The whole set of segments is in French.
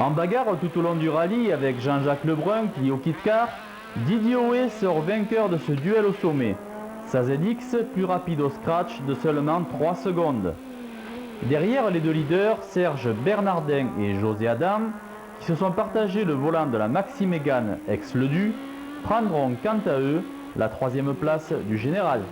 En bagarre tout au long du rallye avec Jean-Jacques Lebrun qui au kit-car, Didier Hoé sort vainqueur de ce duel au sommet. Sa ZX plus rapide au scratch de seulement 3 secondes. Derrière les deux leaders, Serge Bernardin et José Adam, qui se sont partagés le volant de la Maxi Mégane ex-Ledu, prendront quant à eux la 3e place du général.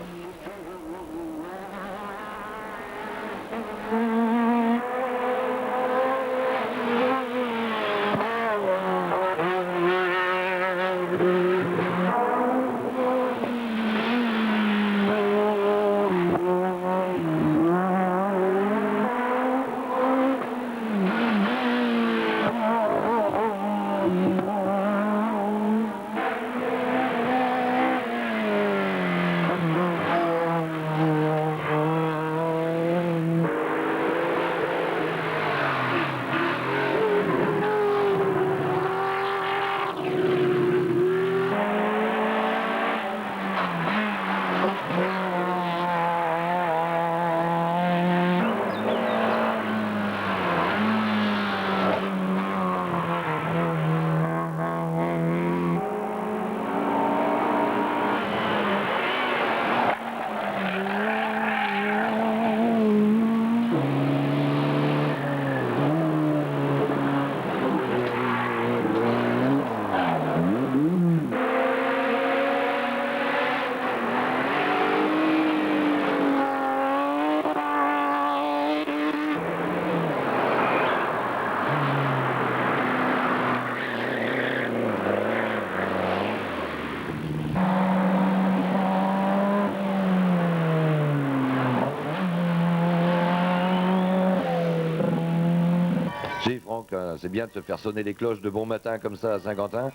C'est bien de te faire sonner les cloches de bon matin comme ça à Saint-Quentin.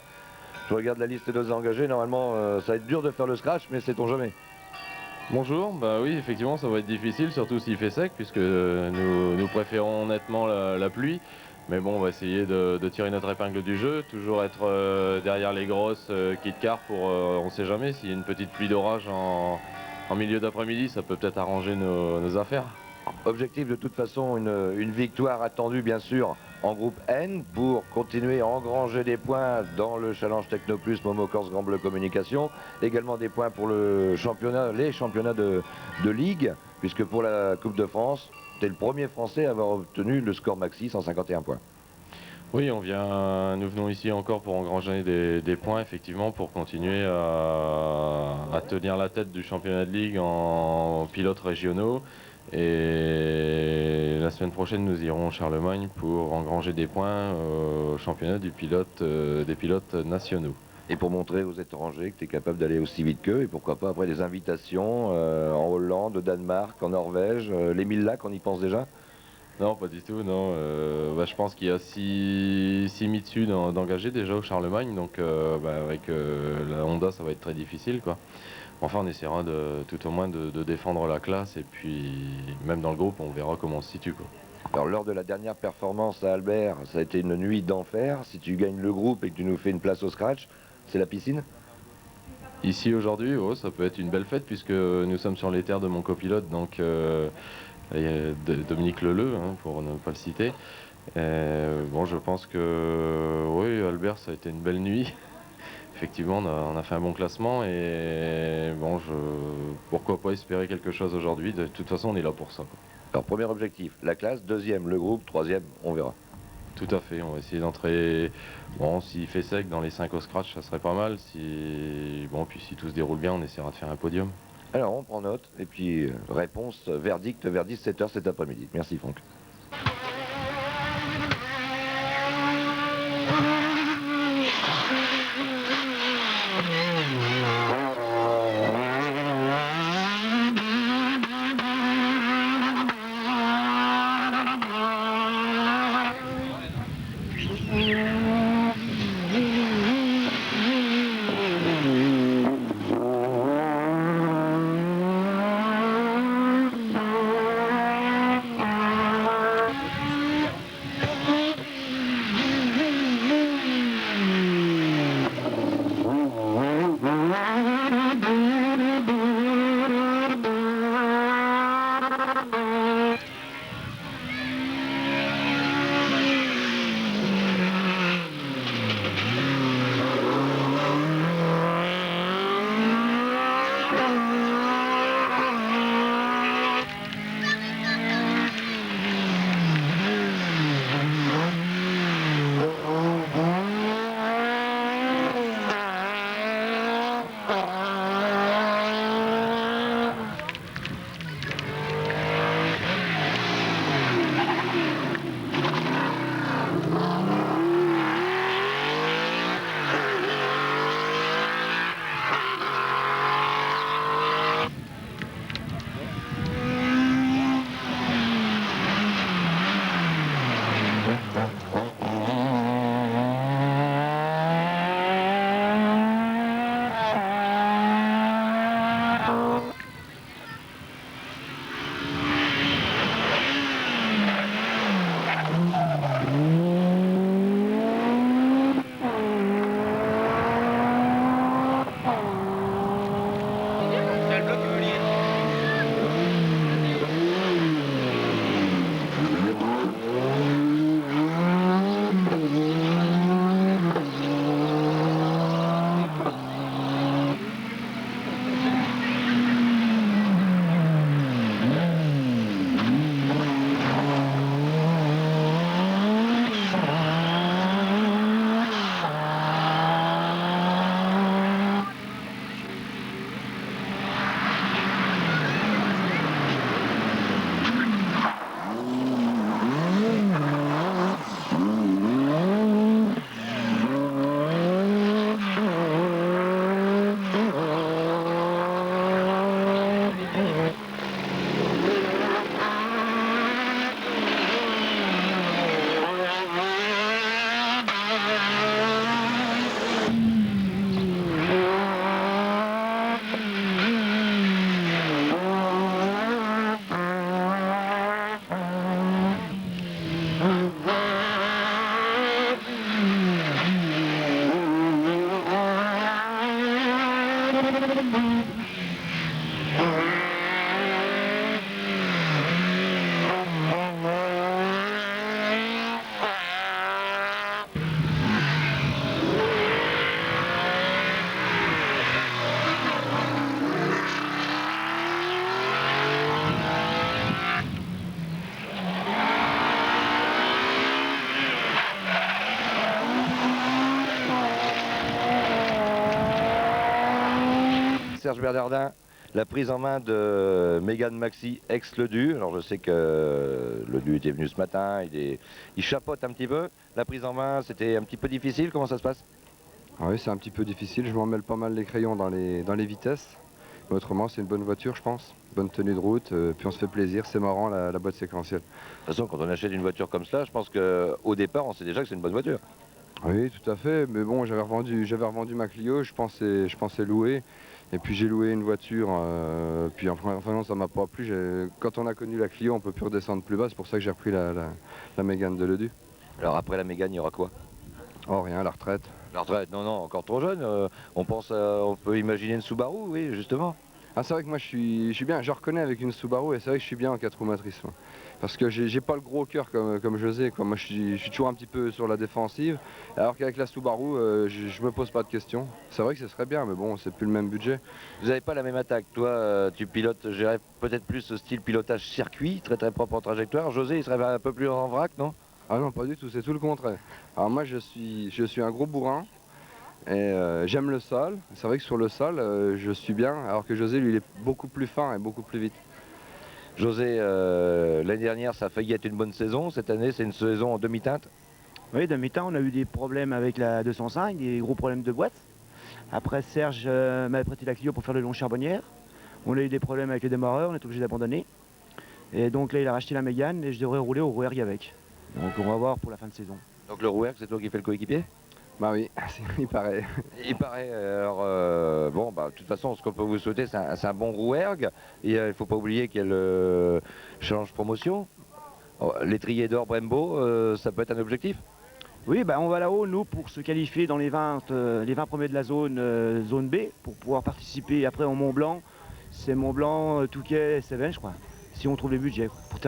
Je regarde la liste des engagés, normalement ça va être dur de faire le scratch, mais sait-on jamais. Bonjour, bah oui effectivement ça va être difficile, surtout s'il fait sec, puisque nous préférons nettement la pluie. Mais bon, on va essayer de tirer notre épingle du jeu, toujours être derrière les grosses kit-car pour, on ne sait jamais, s'il y a une petite pluie d'orage en milieu d'après-midi, ça peut peut-être arranger nos affaires. Objectif de toute façon, une victoire attendue bien sûr en groupe N pour continuer à engranger des points dans le Challenge Techno Plus Momo Corse Grand Bleu Communication. Également des points pour le championnat, les championnats de Ligue, puisque pour la Coupe de France, tu es le premier Français à avoir obtenu le score maxi, 151 points. Oui, nous venons ici encore pour engranger des points, effectivement, pour continuer à tenir la tête du championnat de Ligue en pilotes régionaux. Et la semaine prochaine, nous irons au Charlemagne pour engranger des points au championnat des pilotes nationaux. Et pour montrer aux étrangers que tu es capable d'aller aussi vite qu'eux, et pourquoi pas après des invitations en Hollande, au Danemark, en Norvège, les 1000 lacs, on y pense déjà? Non, pas du tout, non. Je pense qu'il y a 6 Mitsu d'engagés déjà au Charlemagne, donc avec la Honda, ça va être très difficile, quoi. Enfin, on essaiera tout au moins de défendre la classe, et puis même dans le groupe, on verra comment on se situe, quoi. Alors, lors de la dernière performance à Albert, ça a été une nuit d'enfer. Si tu gagnes le groupe et que tu nous fais une place au scratch, c'est la piscine? Ici, aujourd'hui, oh, ça peut être une belle fête, puisque nous sommes sur les terres de mon copilote, donc Dominique Leleu, hein, pour ne pas le citer. Bon, je pense que oui, Albert, ça a été une belle nuit. Effectivement, on a fait un bon classement et bon, pourquoi pas espérer quelque chose aujourd'hui. De toute façon, on est là pour ça, quoi. Alors, premier objectif, la classe. Deuxième, le groupe. Troisième, on verra. Tout à fait, on va essayer d'entrer. Bon, s'il fait sec dans les 5 au scratch, ça serait pas mal. Bon, puis si tout se déroule bien, on essaiera de faire un podium. Alors, on prend note. Et puis, réponse, verdict vers 17h cet après-midi. Merci, Franck. Serge Bernardin, la prise en main de Mégane Maxi ex-Ledu. Alors je sais que Ledu était venu ce matin, il chapote un petit peu. La prise en main, c'était un petit peu difficile, comment ça se passe? Ah oui, c'est un petit peu difficile, je m'en mêle pas mal les crayons dans les vitesses. Mais autrement, c'est une bonne voiture, je pense. Bonne tenue de route, puis on se fait plaisir, c'est marrant la boîte séquentielle. De toute façon, quand on achète une voiture comme cela, je pense qu'au départ, on sait déjà que c'est une bonne voiture. Oui, tout à fait, mais bon, j'avais revendu ma Clio, je pensais louer. Et puis j'ai loué une voiture, puis enfin non, ça m'a pas plu. Quand on a connu la Clio, on peut plus redescendre plus bas, c'est pour ça que j'ai repris la Mégane de Ledu. Alors après la Mégane, il y aura quoi? Oh rien, la retraite. La retraite, non, encore trop jeune. On peut imaginer une Subaru, oui, justement. Ah, c'est vrai que moi je suis bien, je reconnais avec une Subaru et c'est vrai que je suis bien en 4 roues motrices. Moi. Parce que j'ai pas le gros cœur comme José, quoi. Moi je suis toujours un petit peu sur la défensive, alors qu'avec la Subaru, je me pose pas de questions. C'est vrai que ce serait bien, mais bon, c'est plus le même budget. Vous n'avez pas la même attaque. Toi, tu pilotes, je dirais, peut-être plus ce style pilotage circuit, très très propre en trajectoire. José, il serait un peu plus en vrac, non? Ah non, pas du tout, c'est tout le contraire. Alors moi je suis un gros bourrin. Et j'aime le sol, c'est vrai que sur le sol je suis bien, alors que José lui il est beaucoup plus fin et beaucoup plus vite. José, l'année dernière ça a failli être une bonne saison, cette année c'est une saison en demi-teinte. Oui, demi-teinte, on a eu des problèmes avec la 205, des gros problèmes de boîte. Après Serge m'avait prêté la Clio pour faire le long Charbonnière. On a eu des problèmes avec les démarreurs, on est obligé d'abandonner. Et donc là il a racheté la Mégane et je devrais rouler au Rouergue avec. Donc on va voir pour la fin de saison. Donc le Rouergue, c'est toi qui fais le coéquipier? Bah oui, il paraît. Il paraît, alors bon, bah, de toute façon, ce qu'on peut vous souhaiter, c'est un bon Rouergue. Et il ne faut pas oublier qu'il y a le Challenge Promotion. L'étrier d'or Brembo, ça peut être un objectif? Oui, bah on va là-haut, nous, pour se qualifier dans les 20 premiers de la zone B, pour pouvoir participer après au Mont Blanc. C'est Mont Blanc, Touquet, Cévennes, je crois, si on trouve les budgets. Pour